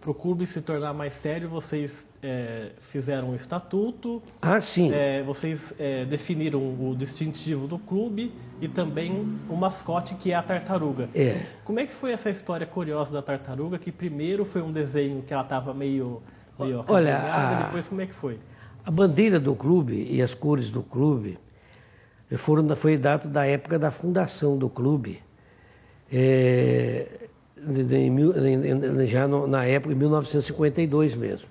para o clube se tornar mais sério, vocês fizeram um estatuto. Ah, sim. Vocês definiram o distintivo do clube e também o mascote, que é a tartaruga. Como é que foi essa história curiosa da tartaruga, que primeiro foi um desenho que ela estava meio olha, depois como é que foi? A bandeira do clube e as cores do clube foi data da época da fundação do clube. Já na época, em 1952 mesmo.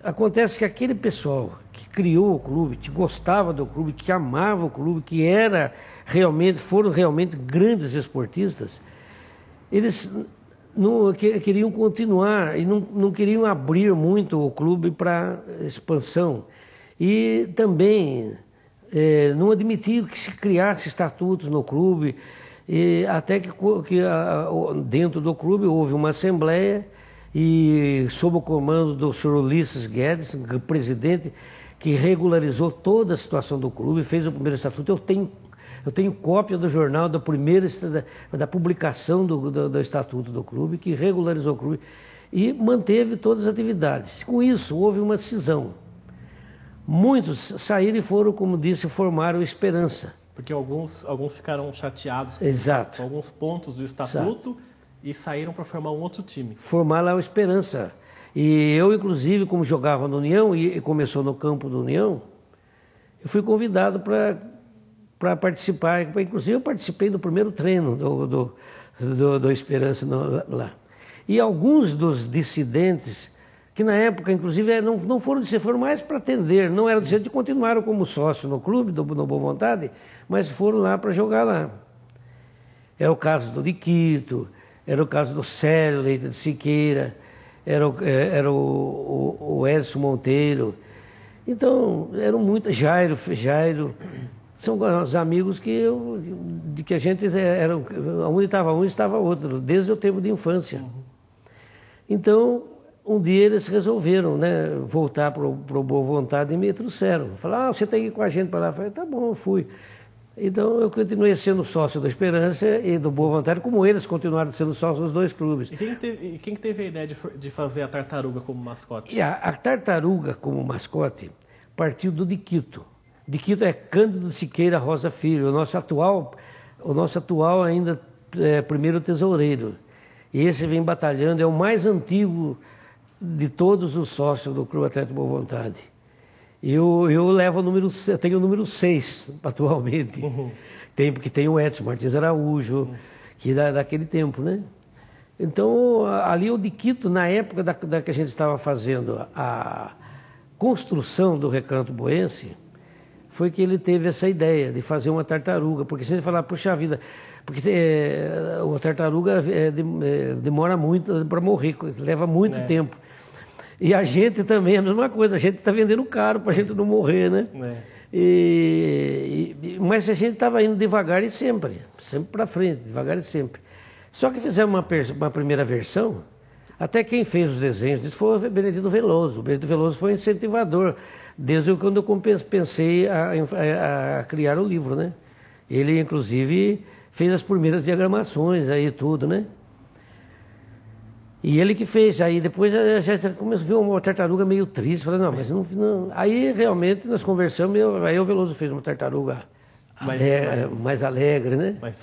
Acontece que aquele pessoal que criou o clube, que gostava do clube, que amava o clube, que foram realmente grandes esportistas, eles não queriam continuar e não queriam abrir muito o clube para expansão. E também não admitiam que se criasse estatutos no clube. E até que dentro do clube houve uma assembleia e sob o comando do Sr. Ulisses Guedes, presidente, que regularizou toda a situação do clube, fez o primeiro estatuto. Eu tenho cópia do jornal da publicação do estatuto do clube, que regularizou o clube e manteve todas as atividades. Com isso houve uma cisão. Muitos saíram e foram, como disse, formaram Esperança. Porque alguns ficaram chateados com alguns pontos do estatuto e saíram para formar um outro time. Formar lá o Esperança. E eu, inclusive, como jogava no União e começou no campo do União, eu fui convidado para participar. Inclusive, eu participei do primeiro treino do Esperança lá. E alguns dos dissidentes, que na época, inclusive, não foram foram mais para atender, não eram dissidentes, continuaram como sócio no clube, no Boa Vontade, mas foram lá para jogar lá. Era o caso do Diquito, era o caso do Célio Leite de Siqueira, era o Edson Monteiro. Então, eram muitos, Jairo, são os amigos que a gente era, onde estava um, estava outro, desde o tempo de infância. Então, um dia eles resolveram, né, voltar para o Boa Vontade e me trouxeram. Falaram, você tem que ir com a gente para lá. Eu falei, tá bom, eu fui. Então eu continuei sendo sócio da Esperança e do Boa Vontade, como eles continuaram sendo sócios dos dois clubes. E quem teve a ideia de fazer a tartaruga como mascote? A tartaruga como mascote partiu do Diquito. Diquito é Cândido Siqueira Rosa Filho, o nosso atual ainda primeiro tesoureiro. E esse vem batalhando, é o mais antigo de todos os sócios do Clube Atlético Boa Vontade. Eu tenho o número 6 atualmente. Porque tem o Edson Martins Araújo, que daquele tempo, né? Então, ali o Diquito, na época da que a gente estava fazendo a construção do Recanto Boense, foi que ele teve essa ideia de fazer uma tartaruga. Porque se a gente falar, puxa vida, porque a tartaruga demora muito para morrer, leva muito tempo. E a gente também, a mesma coisa, a gente está vendendo caro para a gente não morrer, né? Mas a gente estava indo devagar e sempre para frente, devagar e sempre. Só que fizemos uma primeira versão, até quem fez os desenhos disso foi o Benedito Veloso. O Benedito Veloso foi um incentivador, desde quando eu pensei a criar o livro, né? Ele, inclusive, fez as primeiras diagramações aí tudo, né? E ele que fez, aí depois a gente começou a ver uma tartaruga meio triste, falei, não, mas não. Aí realmente nós conversamos, aí o Veloso fez uma tartaruga mais alegre, né? Mais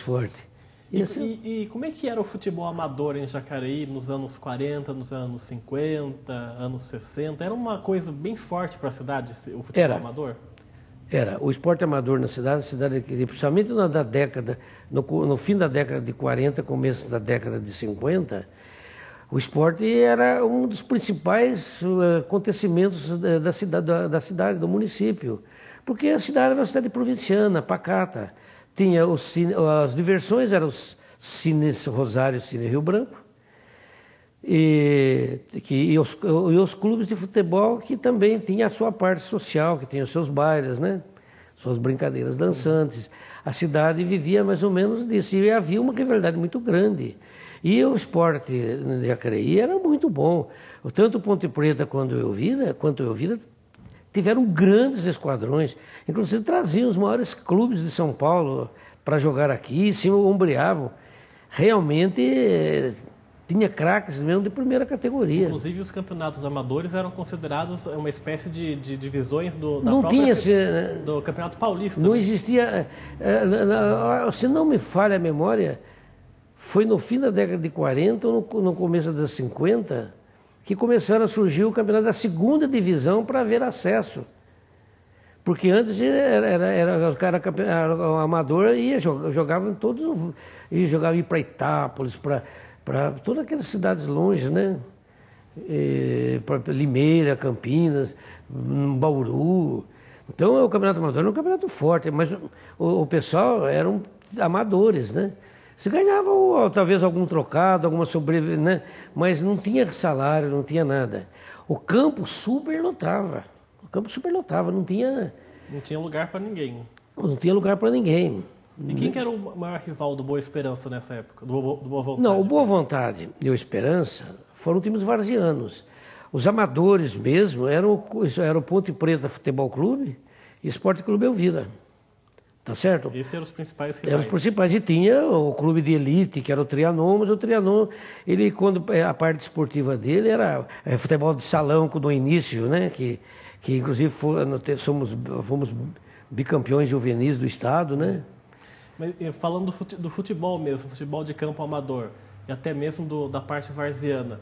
forte. E como é que era o futebol amador em Jacareí nos anos 40, nos anos 50, anos 60? Era uma coisa bem forte para a cidade, o futebol amador? Era. O esporte amador na cidade, principalmente no fim da década de 40, começo da década de 50, o esporte era um dos principais acontecimentos da cidade, do município. Porque a cidade era uma cidade provinciana, pacata. Tinha as diversões, eram os Cines Rosário e Cine Rio Branco. E os clubes de futebol que também tinham a sua parte social, que tinham os seus bailes, né? Suas brincadeiras dançantes. A cidade vivia mais ou menos disso. E havia uma rivalidade muito grande. E o esporte de Jacareí era muito bom. Tanto Ponte Preta quanto eu Elvira tiveram grandes esquadrões. Inclusive traziam os maiores clubes de São Paulo para jogar aqui, se ombreavam. Realmente tinha craques mesmo de primeira categoria. Inclusive os campeonatos amadores eram considerados uma espécie de divisões do Campeonato Paulista. Não existia, se não me falha a memória, foi no fim da década de 40 ou no começo das 50 que começaram a surgir o campeonato da segunda divisão para haver acesso. Porque antes o cara o amador jogava em todos, ia para Itápolis, para todas aquelas cidades longe, né? Para Limeira, Campinas, Bauru. Então o campeonato amador era um campeonato forte, mas o pessoal eram amadores, né? Se ganhava talvez algum trocado, alguma sobrevivência, né? Mas não tinha salário, não tinha nada. O campo superlotava. Não tinha... Não tinha lugar para ninguém. Não tinha lugar para ninguém. E quem que era o maior rival do Boa Esperança nessa época? Do Boa Vontade? Não, o Boa Vontade e o Esperança foram times varzianos. Os amadores mesmo eram o Ponte Preta Futebol Clube e Esporte Clube Elvira. Tá certo? Esses eram os principais rivais. Eram os principais. E tinha o clube de elite, que era o Trianon, mas o Trianon, a parte esportiva dele era futebol de salão no início, né? Que inclusive fomos bicampeões juvenis do estado, né? Mas falando do futebol mesmo, futebol de campo amador, e até mesmo da parte varziana,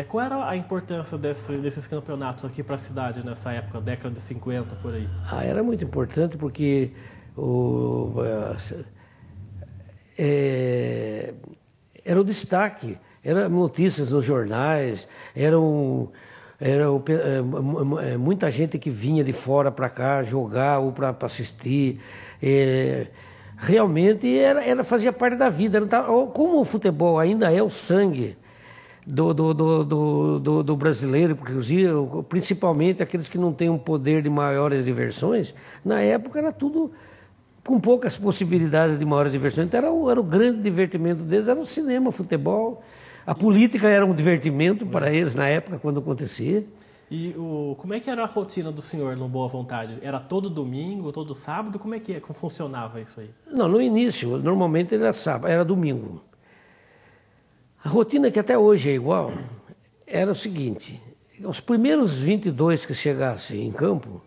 qual era a importância desses campeonatos aqui para a cidade nessa época, década de 50, por aí? Era muito importante porque era o destaque, eram notícias nos jornais, muita gente que vinha de fora para cá jogar ou para assistir. Realmente fazia parte da vida. Como o futebol ainda é o sangue do brasileiro, principalmente aqueles que não têm um poder de maiores diversões, na época era tudo com poucas possibilidades de maiores diversões. Então era o grande divertimento deles, era o cinema, o futebol. A política era um divertimento para eles na época, quando acontecia. E como é que era a rotina do senhor no Boa Vontade? Era todo domingo, todo sábado? Como é que funcionava isso aí? Não, no início, normalmente era sábado, era domingo. A rotina, que até hoje é igual, era o seguinte: os primeiros 22 que chegassem em campo,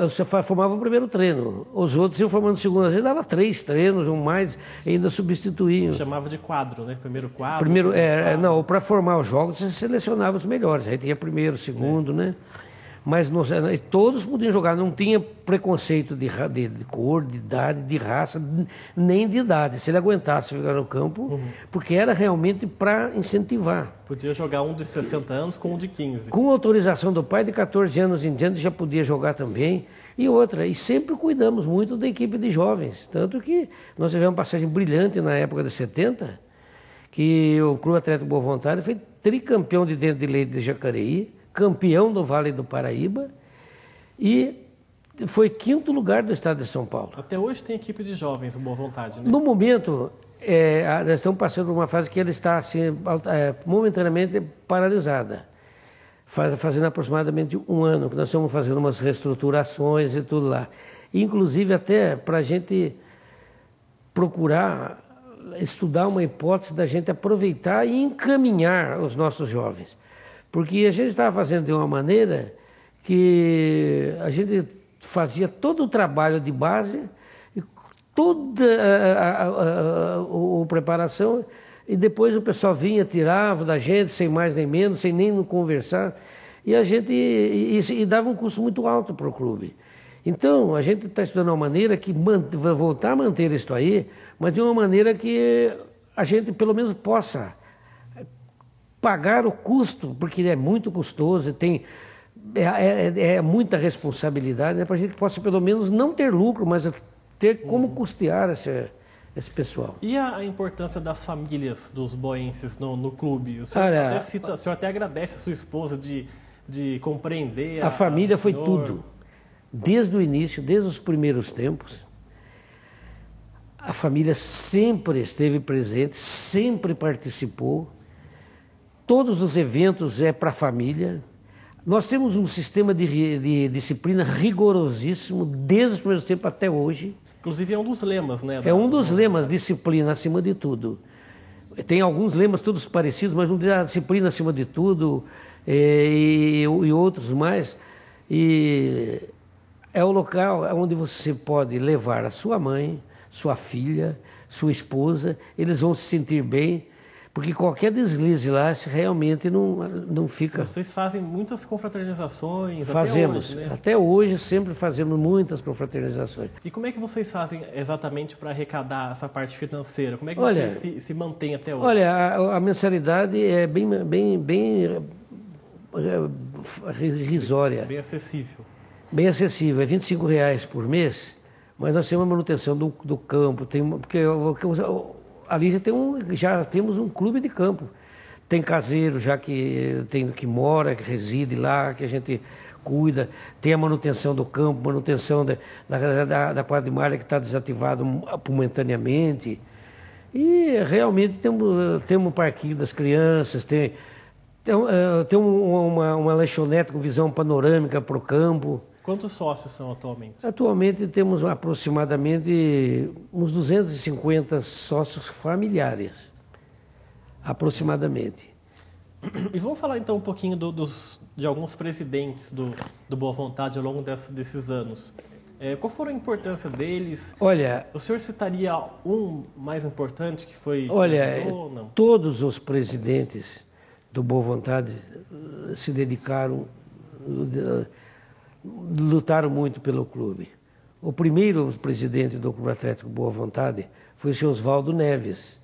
você formava o primeiro treino. Os outros iam formando o segundo. Às vezes dava 3 treinos ou mais, ainda substituíam. Chamava de quadro, né? Primeiro quadro. Não, para formar os jogos você selecionava os melhores. Aí tinha primeiro, segundo, né? Mas todos podiam jogar, não tinha preconceito de cor, de idade, de raça, nem de idade. Se ele aguentasse ficar no campo, porque era realmente para incentivar. Podia jogar um de 60 anos com um de 15. Com autorização do pai, de 14 anos em diante já podia jogar também. E sempre cuidamos muito da equipe de jovens. Tanto que nós tivemos uma passagem brilhante na época de 70, que o Clube Atlético Boa Vontade foi tricampeão de dentro de leite de Jacareí, campeão do Vale do Paraíba e foi 5º lugar do estado de São Paulo. Até hoje tem equipe de jovens, Boa Vontade, né? No momento, nós estamos passando por uma fase que ela está assim, momentaneamente paralisada. Fazendo aproximadamente 1 ano que nós estamos fazendo umas reestruturações e tudo lá. Inclusive até para a gente procurar estudar uma hipótese da gente aproveitar e encaminhar os nossos jovens. Porque a gente estava fazendo de uma maneira que a gente fazia todo o trabalho de base, toda a preparação, e depois o pessoal vinha, tirava da gente, sem mais nem menos, sem nem conversar, e a gente e dava um custo muito alto para o clube. Então, a gente está estudando uma maneira que vai voltar a manter isso aí, mas de uma maneira que a gente pelo menos possa pagar o custo, porque é muito custoso, é muita responsabilidade, né, para a gente possa pelo menos não ter lucro, mas ter como custear esse pessoal. E a importância das famílias dos boenses no clube? O senhor até agradece a sua esposa de compreender. A família foi tudo. Desde o início, desde os primeiros tempos, a família sempre esteve presente, sempre participou. Todos os eventos é para a família. Nós temos um sistema de disciplina rigorosíssimo, desde os primeiros tempos até hoje. Inclusive é um dos lemas, né? É um dos lemas, disciplina acima de tudo. tem alguns lemas todos parecidos, mas um deles é a disciplina acima de tudo, e outros mais. E é o local onde você pode levar a sua mãe, sua filha, sua esposa, eles vão se sentir bem, porque qualquer deslize lá realmente não fica... Vocês fazem muitas confraternizações Fazemos, até hoje, né? Até hoje sempre fazemos muitas confraternizações. E como é que vocês fazem exatamente para arrecadar essa parte financeira? Como é que vocês se mantêm até hoje? Olha, a mensalidade é bem risória. Bem acessível. Bem acessível, é R$25 por mês, mas nós temos a manutenção do campo, porque ali já temos um clube de campo. Tem caseiro já que mora, que reside lá, que a gente cuida. Tem a manutenção do campo, manutenção da quadra de malha que está desativada momentaneamente. E realmente temos um parquinho das crianças, tem uma lanchonete com visão panorâmica para o campo. Quantos sócios são atualmente? Atualmente temos aproximadamente uns 250 sócios familiares, aproximadamente. E vamos falar então um pouquinho de alguns presidentes do Boa Vontade ao longo desses anos. Qual foi a importância deles? Olha, o senhor citaria um mais importante que foi... Olha, todos os presidentes do Boa Vontade se dedicaram, lutaram muito pelo clube. O primeiro presidente do Clube Atlético Boa Vontade foi o senhor Oswaldo Neves.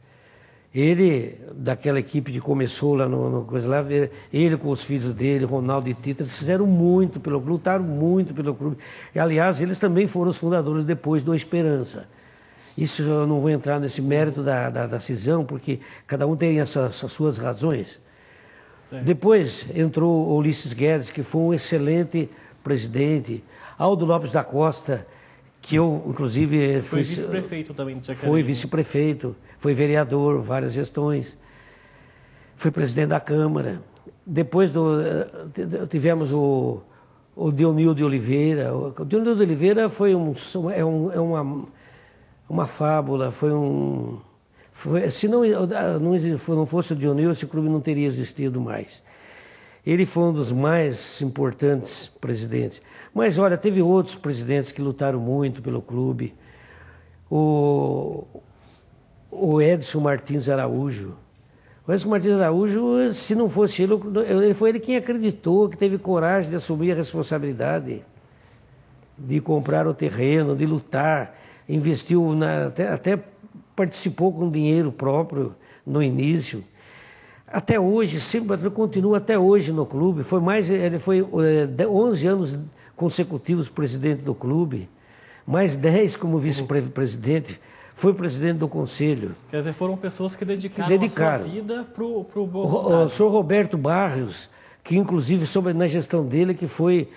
Ele, daquela equipe que começou lá ele com os filhos dele, Ronaldo e Tita, eles fizeram muito pelo clube, lutaram muito pelo clube. E, aliás, eles também foram os fundadores depois do Esperança. Isso eu não vou entrar nesse mérito da cisão, porque cada um tem as suas razões. Certo. Depois entrou o Ulisses Guedes, que foi um excelente presidente. Aldo Lopes da Costa, que eu, inclusive... Foi vice-prefeito também de Jacareí. Foi vice-prefeito, foi vereador, várias gestões. Foi presidente da Câmara. Depois tivemos o Dionil de Oliveira. O Dionil de Oliveira foi uma fábula, se não fosse o Dionil, esse clube não teria existido mais. Ele foi um dos mais importantes presidentes. Mas, olha, teve outros presidentes que lutaram muito pelo clube. O Edson Martins Araújo. O Edson Martins Araújo, se não fosse ele foi ele quem acreditou, que teve coragem de assumir a responsabilidade, de comprar o terreno, de lutar, investiu, até participou com dinheiro próprio no início. Até hoje, sempre continua até hoje no clube. Ele foi 11 anos consecutivos presidente do clube, mais 10 como vice-presidente, foi presidente do conselho. Quer dizer, foram pessoas que dedicaram a sua vida para o Boa Vontade. O senhor Roberto Barrios, que inclusive na gestão dele que foi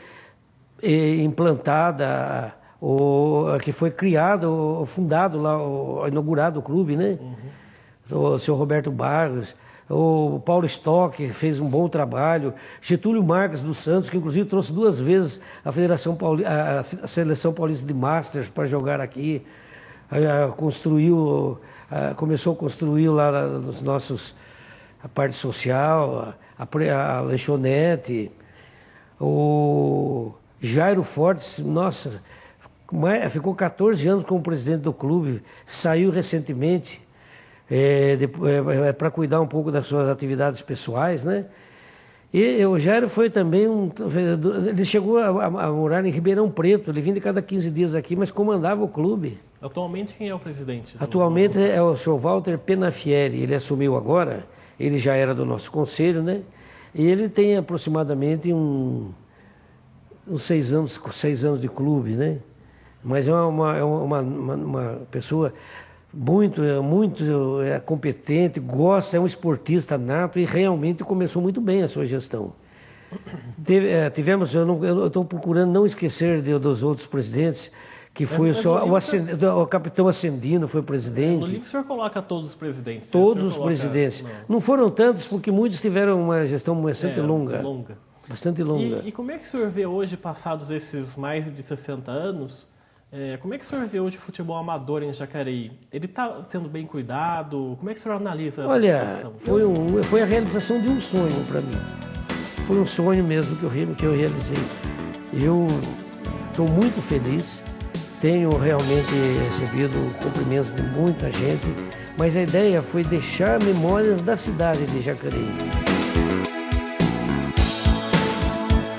implantada, que foi criado, fundado lá, inaugurado o clube, né? Uhum. O senhor Roberto Barrios. O Paulo Stock fez um bom trabalho. Getúlio Marques dos Santos, que inclusive trouxe 2 vezes a Seleção Paulista de Masters para jogar aqui. Começou a construir lá a parte social, a lanchonete. O Jairo Fortes, nossa, ficou 14 anos como presidente do clube, saiu recentemente. Para cuidar um pouco das suas atividades pessoais, né? E o Jairo foi também ele chegou a morar em Ribeirão Preto, ele vinha de cada 15 dias aqui, mas comandava o clube. Atualmente quem é o presidente? Atualmente é o senhor Walter Penafieri, ele assumiu agora, ele já era do nosso conselho, né? E ele tem aproximadamente uns 6 anos de clube, né? Mas é uma pessoa muito competente, é um esportista nato e realmente começou muito bem a sua gestão. Tivemos, eu estou procurando não esquecer dos outros presidentes, que foi o capitão Ascendino foi presidente. No livro o senhor coloca todos os presidentes. Todos os presidentes. Não foram tantos, porque muitos tiveram uma gestão bastante longa. Bastante longa. E como é que o senhor vê hoje, passados esses mais de 60 anos, Como é que o senhor vê hoje o futebol amador em Jacareí? Ele está sendo bem cuidado? Como é que o senhor analisa essa situação? Foi a realização de um sonho para mim. Foi um sonho mesmo que eu realizei. Eu estou muito feliz, tenho realmente recebido cumprimentos de muita gente, mas a ideia foi deixar memórias da cidade de Jacareí.